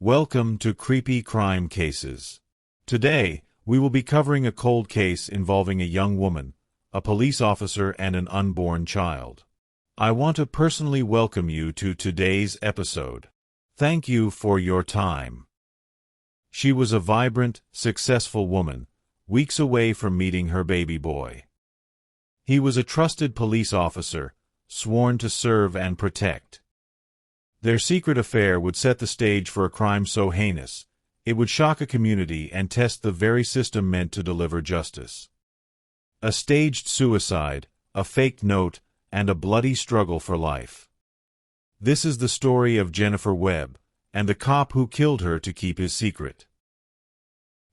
Welcome to Creepy Crime Cases. Today, we will be covering a cold case involving a young woman, a police officer, and an unborn child. I want to personally welcome you to today's episode. Thank you for your time. She was a vibrant, successful woman, weeks away from meeting her baby boy. He was a trusted police officer, sworn to serve and protect. Their secret affair would set the stage for a crime so heinous, it would shock a community and test the very system meant to deliver justice. A staged suicide, a faked note, and a bloody struggle for life. This is the story of Jennifer Webb, and the cop who killed her to keep his secret.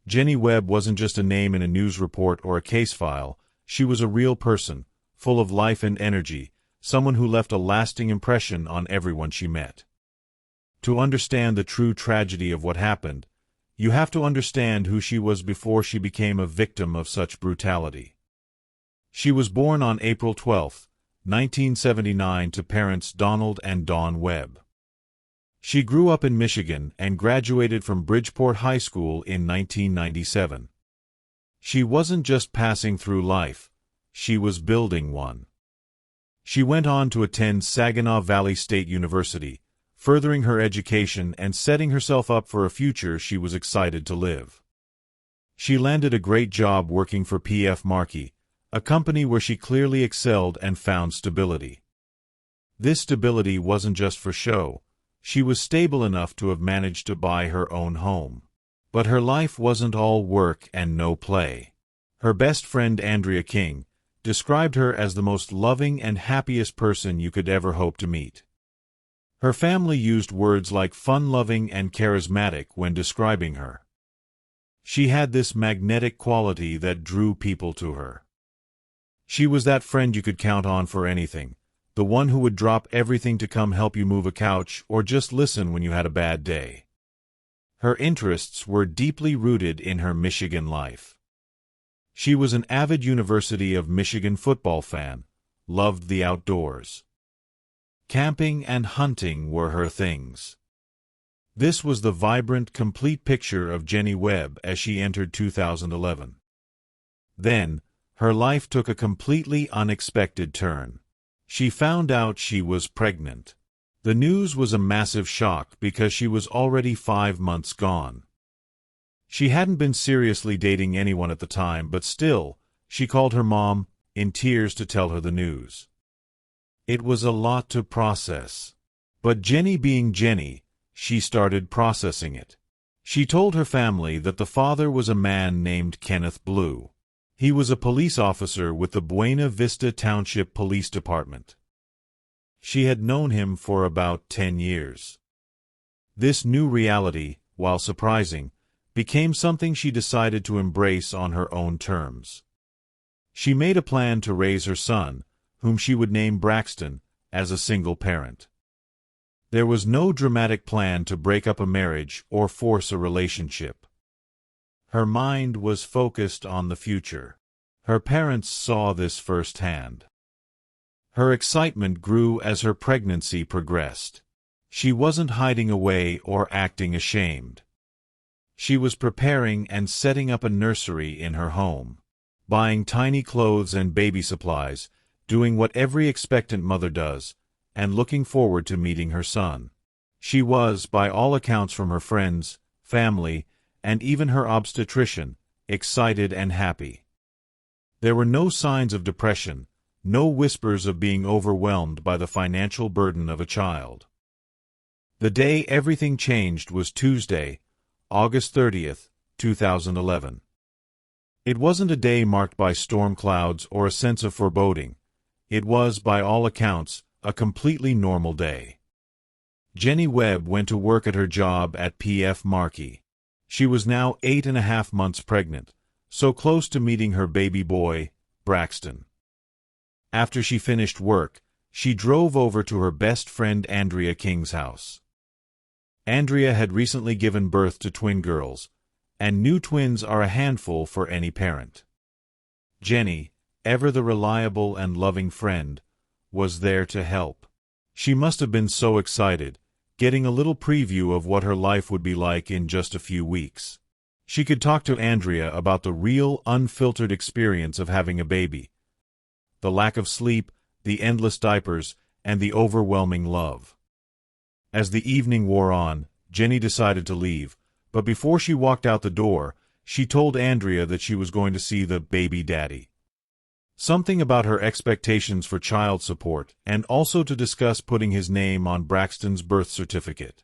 Jenny Webb wasn't just a name in a news report or a case file, she was a real person, full of life and energy, someone who left a lasting impression on everyone she met. To understand the true tragedy of what happened, you have to understand who she was before she became a victim of such brutality. She was born on April 12, 1979 to parents Donald and Dawn Webb. She grew up in Michigan and graduated from Bridgeport High School in 1997. She wasn't just passing through life, she was building one. She went on to attend Saginaw Valley State University, furthering her education and setting herself up for a future she was excited to live. She landed a great job working for P.F. Markey, a company where she clearly excelled and found stability. This stability wasn't just for show, she was stable enough to have managed to buy her own home. But her life wasn't all work and no play. Her best friend Andrea King described her as the most loving and happiest person you could ever hope to meet. Her family used words like fun-loving and charismatic when describing her. She had this magnetic quality that drew people to her. She was that friend you could count on for anything, the one who would drop everything to come help you move a couch or just listen when you had a bad day. Her interests were deeply rooted in her Michigan life. She was an avid University of Michigan football fan, loved the outdoors. Camping and hunting were her things. This was the vibrant, complete picture of Jenny Webb as she entered 2011. Then, her life took a completely unexpected turn. She found out she was pregnant. The news was a massive shock because she was already 5 months gone. She hadn't been seriously dating anyone at the time, but still, she called her mom, in tears, to tell her the news. It was a lot to process. But Jenny being Jenny, she started processing it. She told her family that the father was a man named Kenneth Blue. He was a police officer with the Buena Vista Township Police Department. She had known him for about 10 years. This new reality, while surprising, became something she decided to embrace on her own terms. She made a plan to raise her son, whom she would name Braxton, as a single parent. There was no dramatic plan to break up a marriage or force a relationship. Her mind was focused on the future. Her parents saw this firsthand. Her excitement grew as her pregnancy progressed. She wasn't hiding away or acting ashamed. She was preparing and setting up a nursery in her home, buying tiny clothes and baby supplies, doing what every expectant mother does, and looking forward to meeting her son. She was, by all accounts from her friends, family, and even her obstetrician, excited and happy. There were no signs of depression, no whispers of being overwhelmed by the financial burden of a child. The day everything changed was Tuesday, August 30th, 2011. It wasn't a day marked by storm clouds or a sense of foreboding. It was, by all accounts, a completely normal day. Jenny Webb went to work at her job at P.F. Markey. She was now 8.5 months pregnant, so close to meeting her baby boy, Braxton. After she finished work, she drove over to her best friend Andrea King's house. Andrea had recently given birth to twin girls, and new twins are a handful for any parent. Jenny, ever the reliable and loving friend, was there to help. She must have been so excited, getting a little preview of what her life would be like in just a few weeks. She could talk to Andrea about the real, unfiltered experience of having a baby. The lack of sleep, the endless diapers, and the overwhelming love. As the evening wore on, Jenny decided to leave, but before she walked out the door, she told Andrea that she was going to see the baby daddy. Something about her expectations for child support, and also to discuss putting his name on Braxton's birth certificate.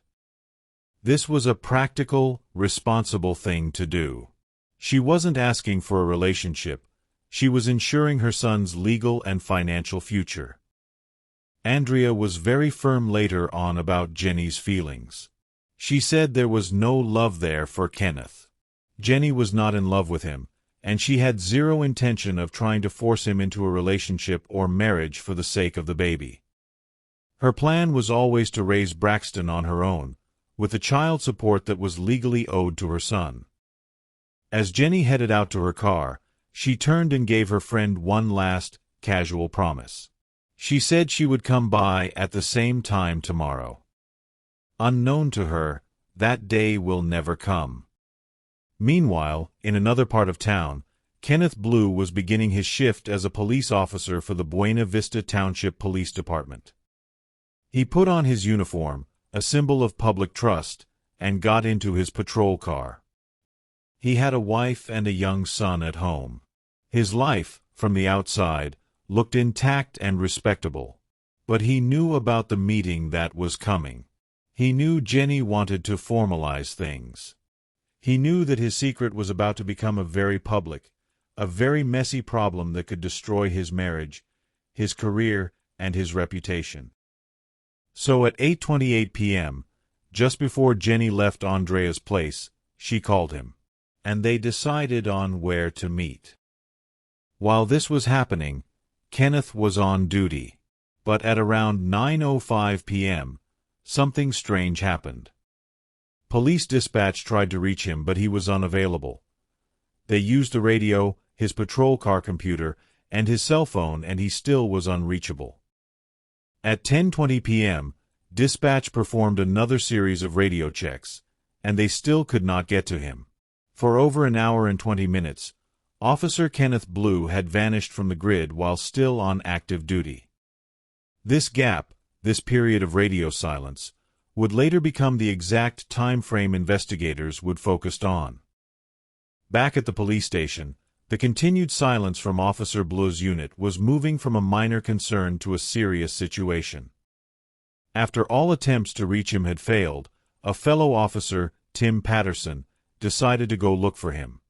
This was a practical, responsible thing to do. She wasn't asking for a relationship, she was ensuring her son's legal and financial future. Andrea was very firm later on about Jenny's feelings. She said there was no love there for Kenneth. Jenny was not in love with him, and she had zero intention of trying to force him into a relationship or marriage for the sake of the baby. Her plan was always to raise Braxton on her own, with the child support that was legally owed to her son. As Jenny headed out to her car, she turned and gave her friend one last, casual promise. She said she would come by at the same time tomorrow. Unknown to her, that day will never come. Meanwhile, in another part of town, Kenneth Blue was beginning his shift as a police officer for the Buena Vista Township Police Department. He put on his uniform, a symbol of public trust, and got into his patrol car. He had a wife and a young son at home. His life, from the outside, looked intact and respectable. But he knew about the meeting that was coming. He knew Jenny wanted to formalize things. He knew that his secret was about to become a very public, a very messy problem that could destroy his marriage, his career, and his reputation. So at 8:28 p.m., just before Jenny left Andrea's place, she called him, and they decided on where to meet. While this was happening, Kenneth was on duty, but at around 9:05 p.m., something strange happened. Police dispatch tried to reach him, but he was unavailable. They used the radio, his patrol car computer, and his cell phone, and he still was unreachable. At 10:20 p.m., dispatch performed another series of radio checks, and they still could not get to him. For over an hour and 20 minutes, Officer Kenneth Blue had vanished from the grid while still on active duty. This gap, this period of radio silence, would later become the exact time frame investigators would focus on. Back at the police station, the continued silence from Officer Blue's unit was moving from a minor concern to a serious situation. After all attempts to reach him had failed, a fellow officer, Tim Patterson, decided to go look for him.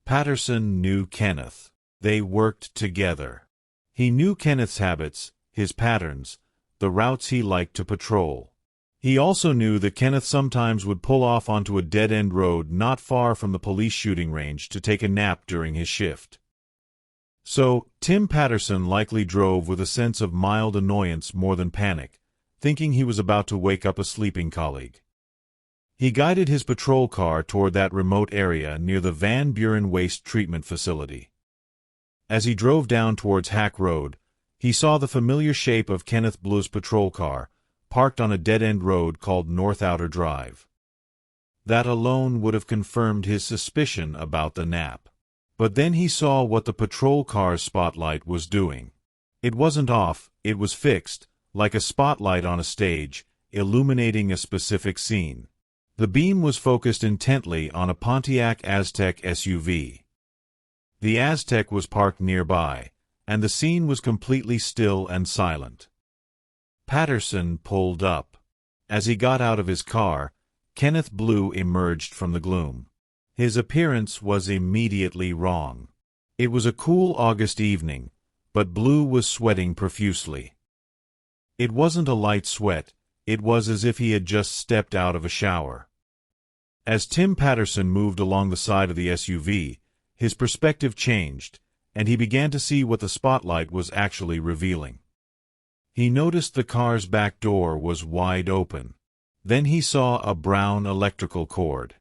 Patterson knew Kenneth. They worked together. He knew Kenneth's habits, his patterns, the routes he liked to patrol. He also knew that Kenneth sometimes would pull off onto a dead-end road not far from the police shooting range to take a nap during his shift. So, Tim Patterson likely drove with a sense of mild annoyance more than panic, thinking he was about to wake up a sleeping colleague. He guided his patrol car toward that remote area near the Van Buren Waste Treatment Facility. As he drove down towards Hack Road, he saw the familiar shape of Kenneth Blue's patrol car, parked on a dead-end road called North Outer Drive. That alone would have confirmed his suspicion about the nap. But then he saw what the patrol car's spotlight was doing. It wasn't off, it was fixed, like a spotlight on a stage, illuminating a specific scene. The beam was focused intently on a Pontiac Aztek SUV. The Aztek was parked nearby, and the scene was completely still and silent. Patterson pulled up. As he got out of his car, Kenneth Blue emerged from the gloom. His appearance was immediately wrong. It was a cool August evening, but Blue was sweating profusely. It wasn't a light sweat, it was as if he had just stepped out of a shower. As Tim Patterson moved along the side of the SUV, his perspective changed, and he began to see what the spotlight was actually revealing. He noticed the car's back door was wide open. Then he saw a brown electrical cord.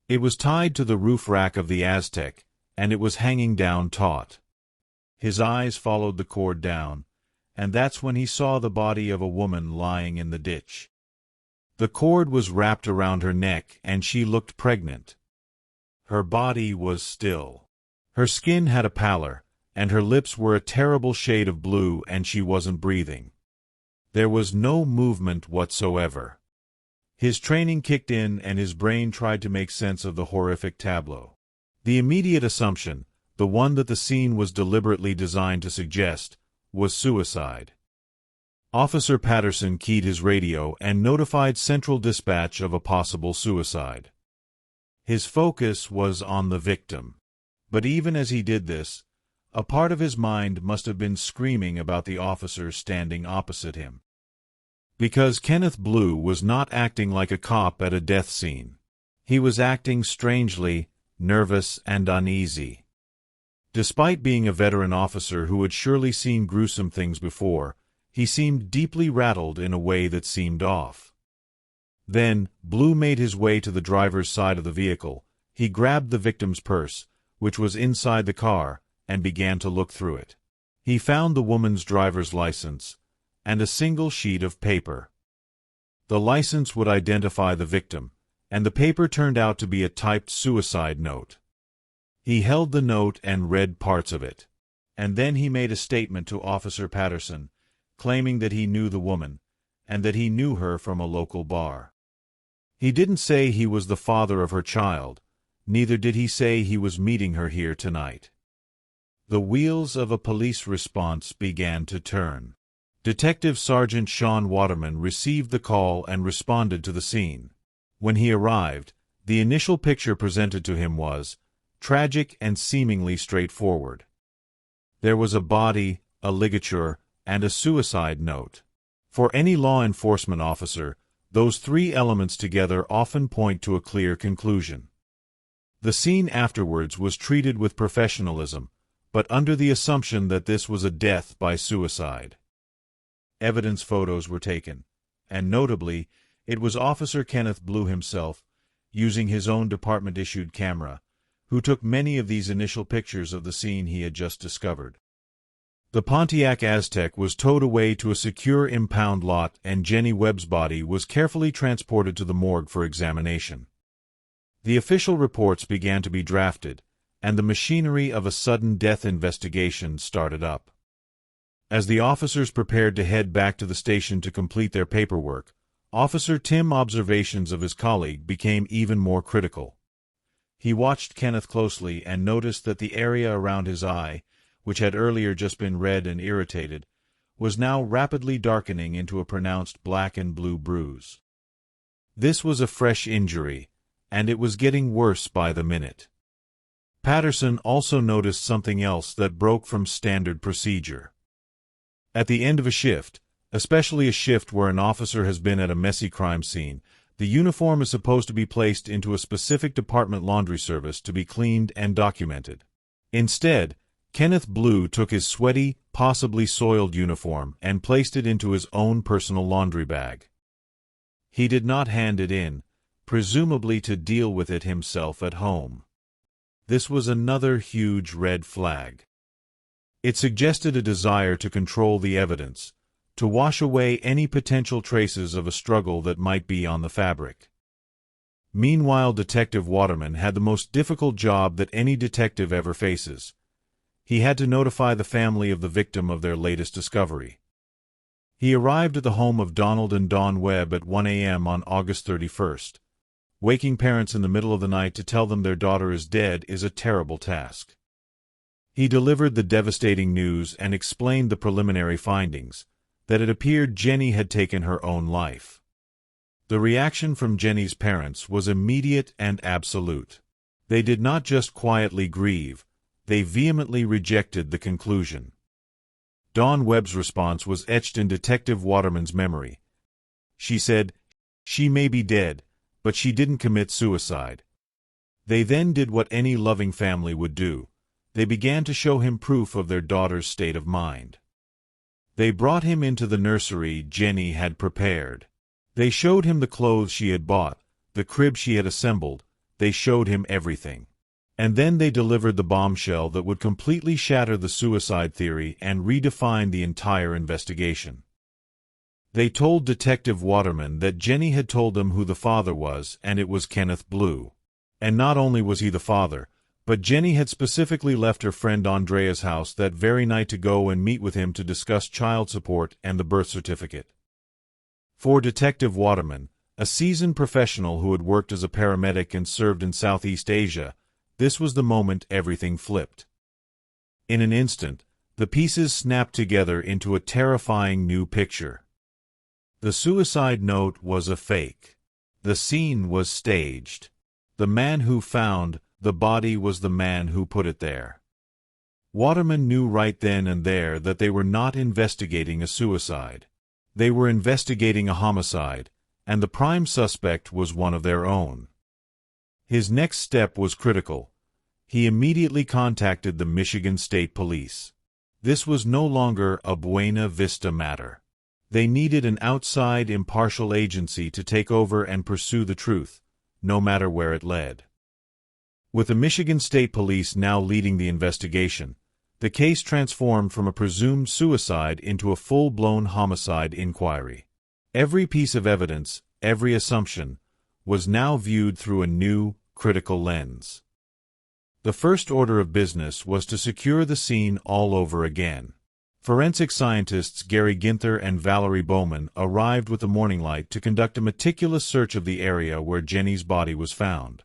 It was tied to the roof rack of the Aztek, and it was hanging down taut. His eyes followed the cord down, and that's when he saw the body of a woman lying in the ditch. The cord was wrapped around her neck and she looked pregnant. Her body was still. Her skin had a pallor, and her lips were a terrible shade of blue, and she wasn't breathing. There was no movement whatsoever. His training kicked in and his brain tried to make sense of the horrific tableau. The immediate assumption, the one that the scene was deliberately designed to suggest, was suicide. Officer Patterson keyed his radio and notified Central Dispatch of a possible suicide. His focus was on the victim. But even as he did this, a part of his mind must have been screaming about the officer standing opposite him. Because Kenneth Blue was not acting like a cop at a death scene. He was acting strangely, nervous and uneasy. Despite being a veteran officer who had surely seen gruesome things before, he seemed deeply rattled in a way that seemed off. Then, Blue made his way to the driver's side of the vehicle. He grabbed the victim's purse, which was inside the car, and began to look through it. He found the woman's driver's license, and a single sheet of paper. The license would identify the victim, and the paper turned out to be a typed suicide note. He held the note and read parts of it. And then he made a statement to Officer Patterson, claiming that he knew the woman, and that he knew her from a local bar. He didn't say he was the father of her child, neither did he say he was meeting her here tonight. The wheels of a police response began to turn. Detective Sergeant Sean Waterman received the call and responded to the scene. When he arrived, the initial picture presented to him was tragic and seemingly straightforward. There was a body, a ligature, and a suicide note. For any law enforcement officer, those three elements together often point to a clear conclusion. The scene afterwards was treated with professionalism, but under the assumption that this was a death by suicide. Evidence photos were taken, and notably, it was Officer Kenneth Blue himself, using his own department-issued camera, who took many of these initial pictures of the scene he had just discovered. The Pontiac Aztec was towed away to a secure impound lot, and Jenny Webb's body was carefully transported to the morgue for examination. The official reports began to be drafted, and the machinery of a sudden death investigation started up. As the officers prepared to head back to the station to complete their paperwork, Officer Tim's observations of his colleague became even more critical. He watched Kenneth closely and noticed that the area around his eye, which had earlier just been red and irritated, was now rapidly darkening into a pronounced black and blue bruise. This was a fresh injury, and it was getting worse by the minute. Patterson also noticed something else that broke from standard procedure. At the end of a shift, especially a shift where an officer has been at a messy crime scene, the uniform is supposed to be placed into a specific department laundry service to be cleaned and documented. Instead, Kenneth Blue took his sweaty, possibly soiled uniform and placed it into his own personal laundry bag. He did not hand it in, presumably to deal with it himself at home. This was another huge red flag. It suggested a desire to control the evidence, to wash away any potential traces of a struggle that might be on the fabric. Meanwhile, Detective Waterman had the most difficult job that any detective ever faces. He had to notify the family of the victim of their latest discovery. He arrived at the home of Donald and Dawn Webb at 1 a.m. on August 31st. Waking parents in the middle of the night to tell them their daughter is dead is a terrible task. He delivered the devastating news and explained the preliminary findings, that it appeared Jenny had taken her own life. The reaction from Jenny's parents was immediate and absolute. They did not just quietly grieve, they vehemently rejected the conclusion. Dawn Webb's response was etched in Detective Waterman's memory. She said, "She may be dead, but she didn't commit suicide." They then did what any loving family would do. They began to show him proof of their daughter's state of mind. They brought him into the nursery Jenny had prepared. They showed him the clothes she had bought, the crib she had assembled. They showed him everything. And then they delivered the bombshell that would completely shatter the suicide theory and redefine the entire investigation. They told Detective Waterman that Jenny had told them who the father was, and it was Kenneth Blue. And not only was he the father, but Jenny had specifically left her friend Andrea's house that very night to go and meet with him to discuss child support and the birth certificate. For Detective Waterman, a seasoned professional who had worked as a paramedic and served in Southeast Asia, this was the moment everything flipped. In an instant, the pieces snapped together into a terrifying new picture. The suicide note was a fake. The scene was staged. The man who found the body was the man who put it there. Waterman knew right then and there that they were not investigating a suicide. They were investigating a homicide, and the prime suspect was one of their own. His next step was critical. He immediately contacted the Michigan State Police. This was no longer a Buena Vista matter. They needed an outside, impartial agency to take over and pursue the truth, no matter where it led. With the Michigan State Police now leading the investigation, the case transformed from a presumed suicide into a full-blown homicide inquiry. Every piece of evidence, every assumption, was now viewed through a new, critical lens. The first order of business was to secure the scene all over again. Forensic scientists Gary Ginther and Valerie Bowman arrived with the morning light to conduct a meticulous search of the area where Jenny's body was found.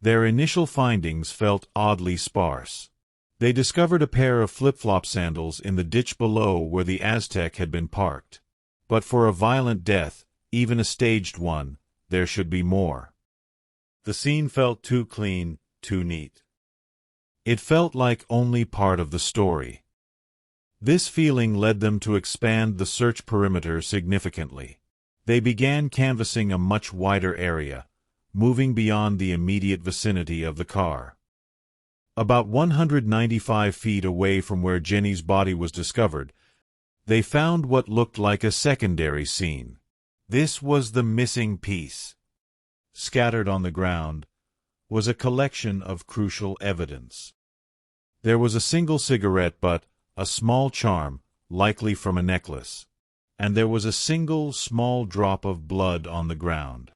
Their initial findings felt oddly sparse. They discovered a pair of flip-flop sandals in the ditch below where the Aztec had been parked. But for a violent death, even a staged one, there should be more. The scene felt too clean, too neat. It felt like only part of the story. This feeling led them to expand the search perimeter significantly. They began canvassing a much wider area, moving beyond the immediate vicinity of the car. About 195 feet away from where Jenny's body was discovered, they found what looked like a secondary scene. This was the missing piece. Scattered on the ground was a collection of crucial evidence. There was a single cigarette butt, a small charm, likely from a necklace, and there was a single small drop of blood on the ground.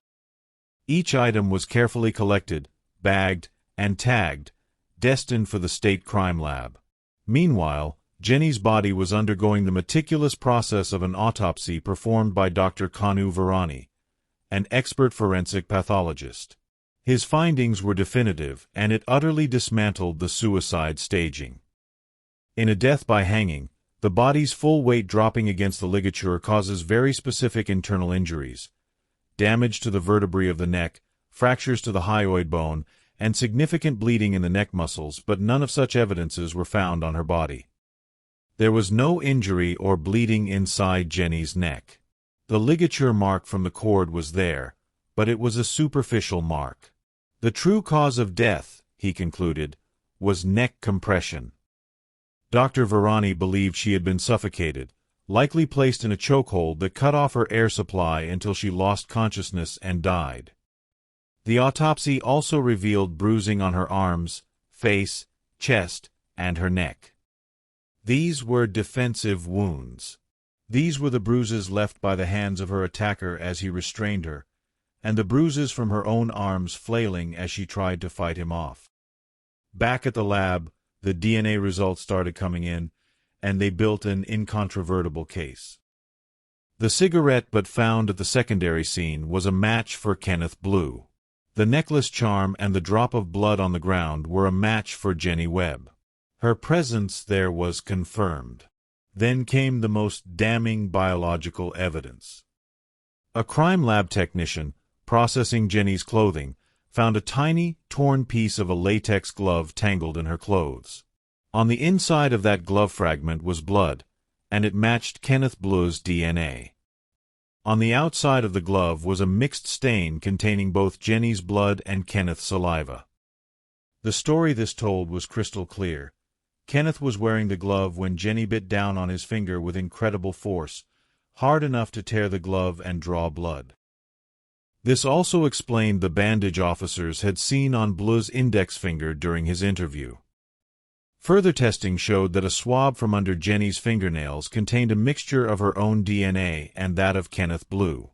Each item was carefully collected, bagged, and tagged, destined for the state crime lab. Meanwhile, Jenny's body was undergoing the meticulous process of an autopsy performed by Dr. Kanu Virani, an expert forensic pathologist. His findings were definitive, and it utterly dismantled the suicide staging. In a death by hanging, the body's full weight dropping against the ligature causes very specific internal injuries: damage to the vertebrae of the neck, fractures to the hyoid bone, and significant bleeding in the neck muscles, but none of such evidences were found on her body. There was no injury or bleeding inside Jenny's neck. The ligature mark from the cord was there, but it was a superficial mark. The true cause of death, he concluded, was neck compression. Dr. Virani believed she had been suffocated, likely placed in a chokehold that cut off her air supply until she lost consciousness and died. The autopsy also revealed bruising on her arms, face, chest, and her neck. These were defensive wounds. These were the bruises left by the hands of her attacker as he restrained her, and the bruises from her own arms flailing as she tried to fight him off. Back at the lab, the DNA results started coming in, and they built an incontrovertible case. The cigarette butt found at the secondary scene was a match for Kenneth Blue. The necklace charm and the drop of blood on the ground were a match for Jenny Webb. Her presence there was confirmed. Then came the most damning biological evidence. A crime lab technician, processing Jenny's clothing, found a tiny, torn piece of a latex glove tangled in her clothes. On the inside of that glove fragment was blood, and it matched Kenneth Blue's DNA. On the outside of the glove was a mixed stain containing both Jenny's blood and Kenneth's saliva. The story this told was crystal clear. Kenneth was wearing the glove when Jenny bit down on his finger with incredible force, hard enough to tear the glove and draw blood. This also explained the bandage officers had seen on Blue's index finger during his interview. Further testing showed that a swab from under Jenny's fingernails contained a mixture of her own DNA and that of Kenneth Blue.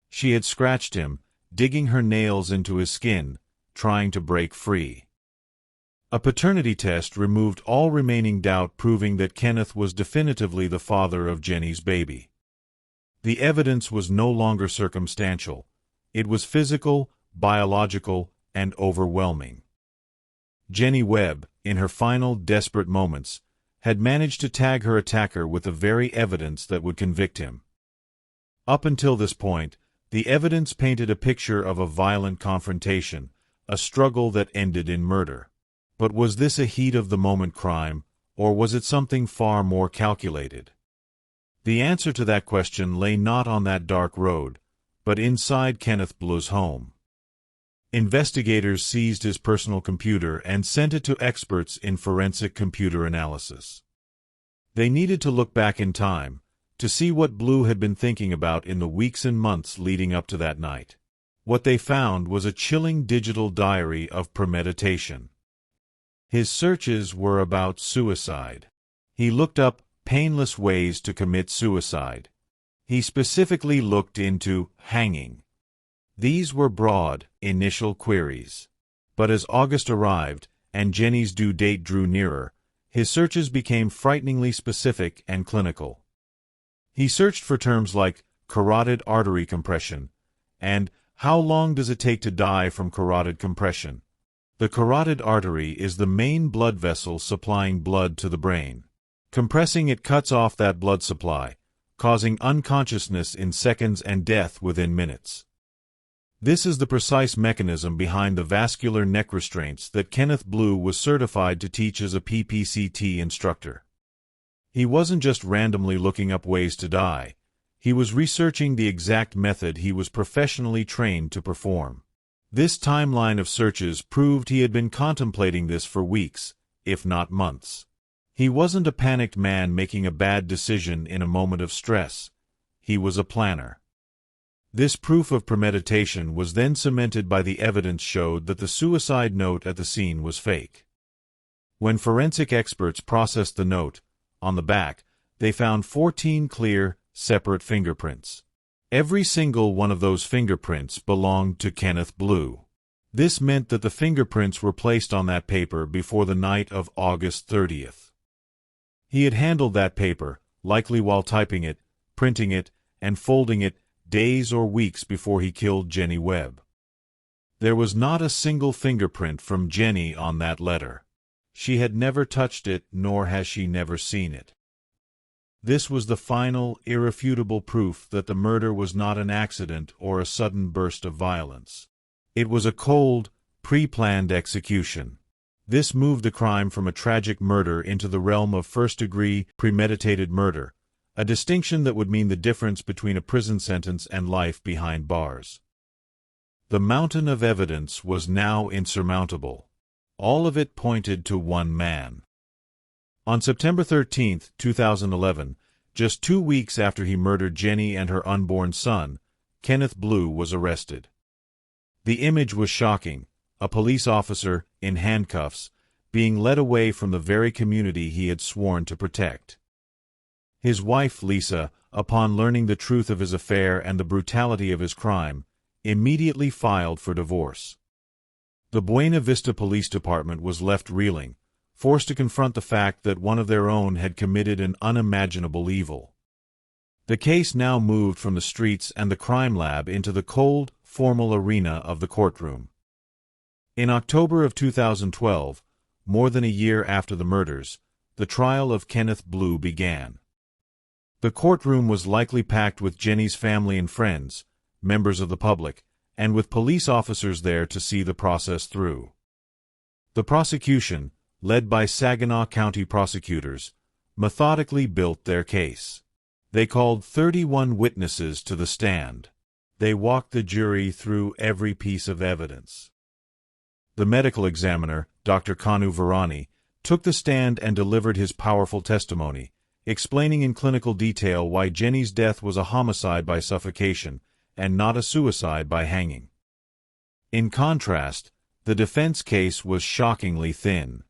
She had scratched him, digging her nails into his skin, trying to break free. A paternity test removed all remaining doubt, proving that Kenneth was definitively the father of Jenny's baby. The evidence was no longer circumstantial. It was physical, biological, and overwhelming. Jenny Webb, in her final desperate moments, had managed to tag her attacker with the very evidence that would convict him. Up until this point, the evidence painted a picture of a violent confrontation, a struggle that ended in murder. But was this a heat-of-the-moment crime, or was it something far more calculated? The answer to that question lay not on that dark road, but inside Kenneth Blue's home. Investigators seized his personal computer and sent it to experts in forensic computer analysis. They needed to look back in time, to see what Blue had been thinking about in the weeks and months leading up to that night. What they found was a chilling digital diary of premeditation. His searches were about suicide. He looked up painless ways to commit suicide. He specifically looked into hanging. These were broad, initial queries. But as August arrived, and Jenny's due date drew nearer, his searches became frighteningly specific and clinical. He searched for terms like carotid artery compression and how long does it take to die from carotid compression. The carotid artery is the main blood vessel supplying blood to the brain. Compressing it cuts off that blood supply, causing unconsciousness in seconds and death within minutes. This is the precise mechanism behind the vascular neck restraints that Kenneth Blue was certified to teach as a PPCT instructor. He wasn't just randomly looking up ways to die. He was researching the exact method he was professionally trained to perform. This timeline of searches proved he had been contemplating this for weeks, if not months. He wasn't a panicked man making a bad decision in a moment of stress. He was a planner. This proof of premeditation was then cemented by the evidence showed that the suicide note at the scene was fake. When forensic experts processed the note, on the back, they found 14 clear, separate fingerprints. Every single one of those fingerprints belonged to Kenneth Blue. This meant that the fingerprints were placed on that paper before the night of August 30th. He had handled that paper, likely while typing it, printing it, and folding it days or weeks before he killed Jenny Webb. There was not a single fingerprint from Jenny on that letter. She had never touched it, nor has she never seen it. This was the final, irrefutable proof that the murder was not an accident or a sudden burst of violence. It was a cold, pre-planned execution. This moved the crime from a tragic murder into the realm of first-degree, premeditated murder, a distinction that would mean the difference between a prison sentence and life behind bars. The mountain of evidence was now insurmountable. All of it pointed to one man. On September 13, 2011, just 2 weeks after he murdered Jenny and her unborn son, Kenneth Blue was arrested. The image was shocking, a police officer, in handcuffs, being led away from the very community he had sworn to protect. His wife, Lisa, upon learning the truth of his affair and the brutality of his crime, immediately filed for divorce. The Buena Vista Police Department was left reeling, forced to confront the fact that one of their own had committed an unimaginable evil. The case now moved from the streets and the crime lab into the cold, formal arena of the courtroom. In October of 2012, more than a year after the murders, the trial of Kenneth Blue began. The courtroom was likely packed with Jenny's family and friends, members of the public, and with police officers there to see the process through. The prosecution, led by Saginaw County prosecutors, methodically built their case. They called 31 witnesses to the stand. They walked the jury through every piece of evidence. The medical examiner, Dr. Kanu Virani, took the stand and delivered his powerful testimony, explaining in clinical detail why Jenny's death was a homicide by suffocation and not a suicide by hanging. In contrast, the defense case was shockingly thin.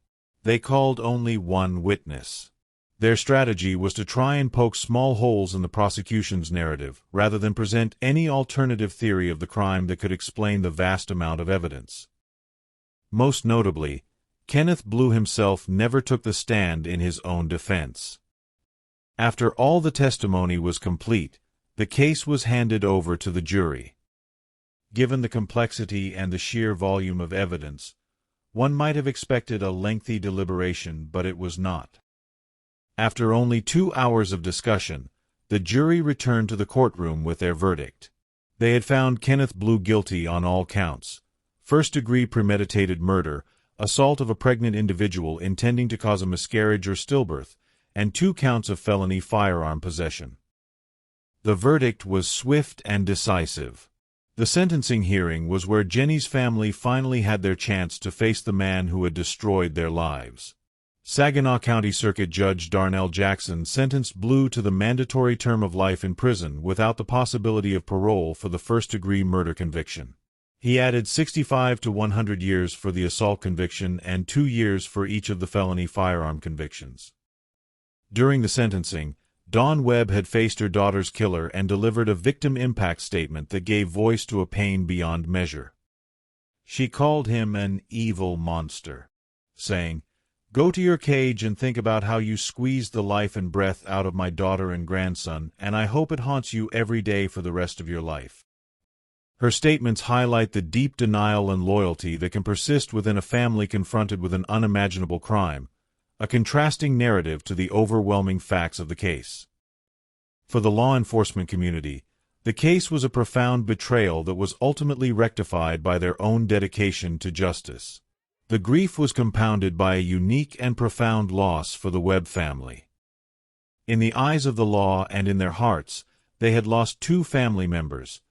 They called only one witness. Their strategy was to try and poke small holes in the prosecution's narrative, rather than present any alternative theory of the crime that could explain the vast amount of evidence. Most notably, Kenneth Blue himself never took the stand in his own defense. After all the testimony was complete, the case was handed over to the jury. Given the complexity and the sheer volume of evidence, one might have expected a lengthy deliberation, but it was not. After only 2 hours of discussion, the jury returned to the courtroom with their verdict. They had found Kenneth Blue guilty on all counts: first-degree premeditated murder, assault of a pregnant individual intending to cause a miscarriage or stillbirth, and 2 counts of felony firearm possession. The verdict was swift and decisive. The sentencing hearing was where Jenny's family finally had their chance to face the man who had destroyed their lives. Saginaw County Circuit Judge Darnell Jackson sentenced Blue to the mandatory term of life in prison without the possibility of parole for the first-degree murder conviction. He added 65 to 100 years for the assault conviction and 2 years for each of the felony firearm convictions. During the sentencing, Dawn Webb had faced her daughter's killer and delivered a victim impact statement that gave voice to a pain beyond measure. She called him an evil monster, saying, "Go to your cage and think about how you squeezed the life and breath out of my daughter and grandson, and I hope it haunts you every day for the rest of your life." Her statements highlight the deep denial and loyalty that can persist within a family confronted with an unimaginable crime, a contrasting narrative to the overwhelming facts of the case. For the law enforcement community, the case was a profound betrayal that was ultimately rectified by their own dedication to justice. The grief was compounded by a unique and profound loss for the Webb family. In the eyes of the law and in their hearts, they had lost 2 family members,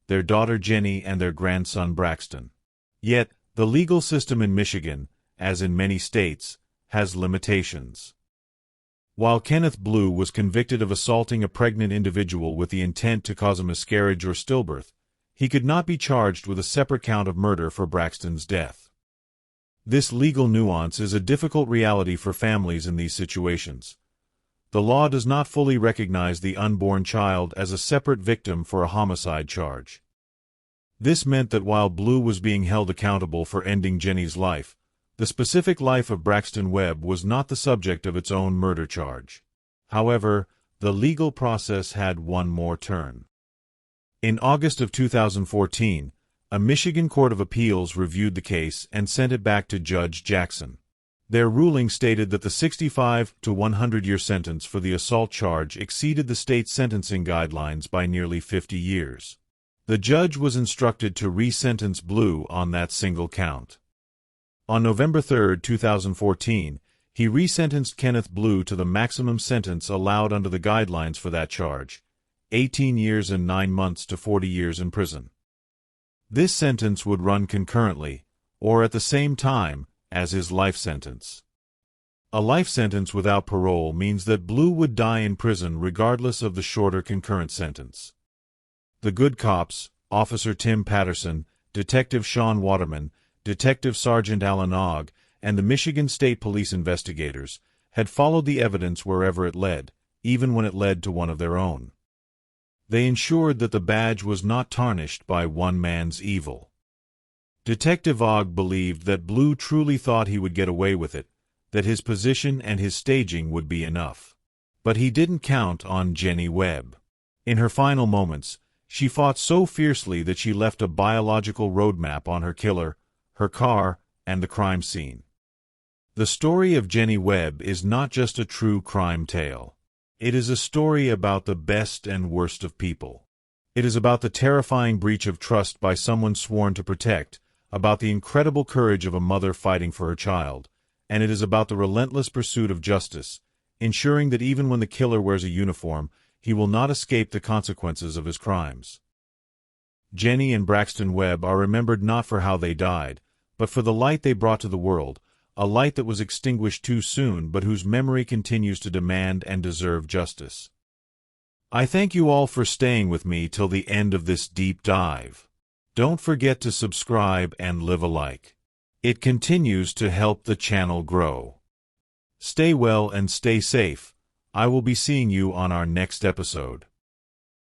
their daughter Jenny and their grandson Braxton. Yet, the legal system in Michigan, as in many states, has limitations. While Kenneth Blue was convicted of assaulting a pregnant individual with the intent to cause a miscarriage or stillbirth, he could not be charged with a separate count of murder for Braxton's death. This legal nuance is a difficult reality for families in these situations. The law does not fully recognize the unborn child as a separate victim for a homicide charge. This meant that while Blue was being held accountable for ending Jenny's life, the specific life of Braxton Webb was not the subject of its own murder charge. However, the legal process had one more turn. In August of 2014, a Michigan Court of Appeals reviewed the case and sent it back to Judge Jackson. Their ruling stated that the 65 to 100-year sentence for the assault charge exceeded the state's sentencing guidelines by nearly 50 years. The judge was instructed to re-sentence Blue on that single count. On November 3, 2014, he re-sentenced Kenneth Blue to the maximum sentence allowed under the guidelines for that charge, 18 years and 9 months to 40 years in prison. This sentence would run concurrently, or at the same time, as his life sentence. A life sentence without parole means that Blue would die in prison regardless of the shorter concurrent sentence. The good cops, Officer Tim Patterson, Detective Sean Waterman, Detective Sergeant Alan Ogg, and the Michigan State Police investigators, had followed the evidence wherever it led, even when it led to one of their own. They ensured that the badge was not tarnished by one man's evil. Detective Ogg believed that Blue truly thought he would get away with it, that his position and his staging would be enough. But he didn't count on Jenny Webb. In her final moments, she fought so fiercely that she left a biological roadmap on her killer, her car, and the crime scene. The story of Jenny Webb is not just a true crime tale. It is a story about the best and worst of people. It is about the terrifying breach of trust by someone sworn to protect, about the incredible courage of a mother fighting for her child, and it is about the relentless pursuit of justice, ensuring that even when the killer wears a uniform, he will not escape the consequences of his crimes. Jenny and Braxton Webb are remembered not for how they died, but for the light they brought to the world, a light that was extinguished too soon but whose memory continues to demand and deserve justice. I thank you all for staying with me till the end of this deep dive. Don't forget to subscribe and leave a like. It continues to help the channel grow. Stay well and stay safe. I will be seeing you on our next episode.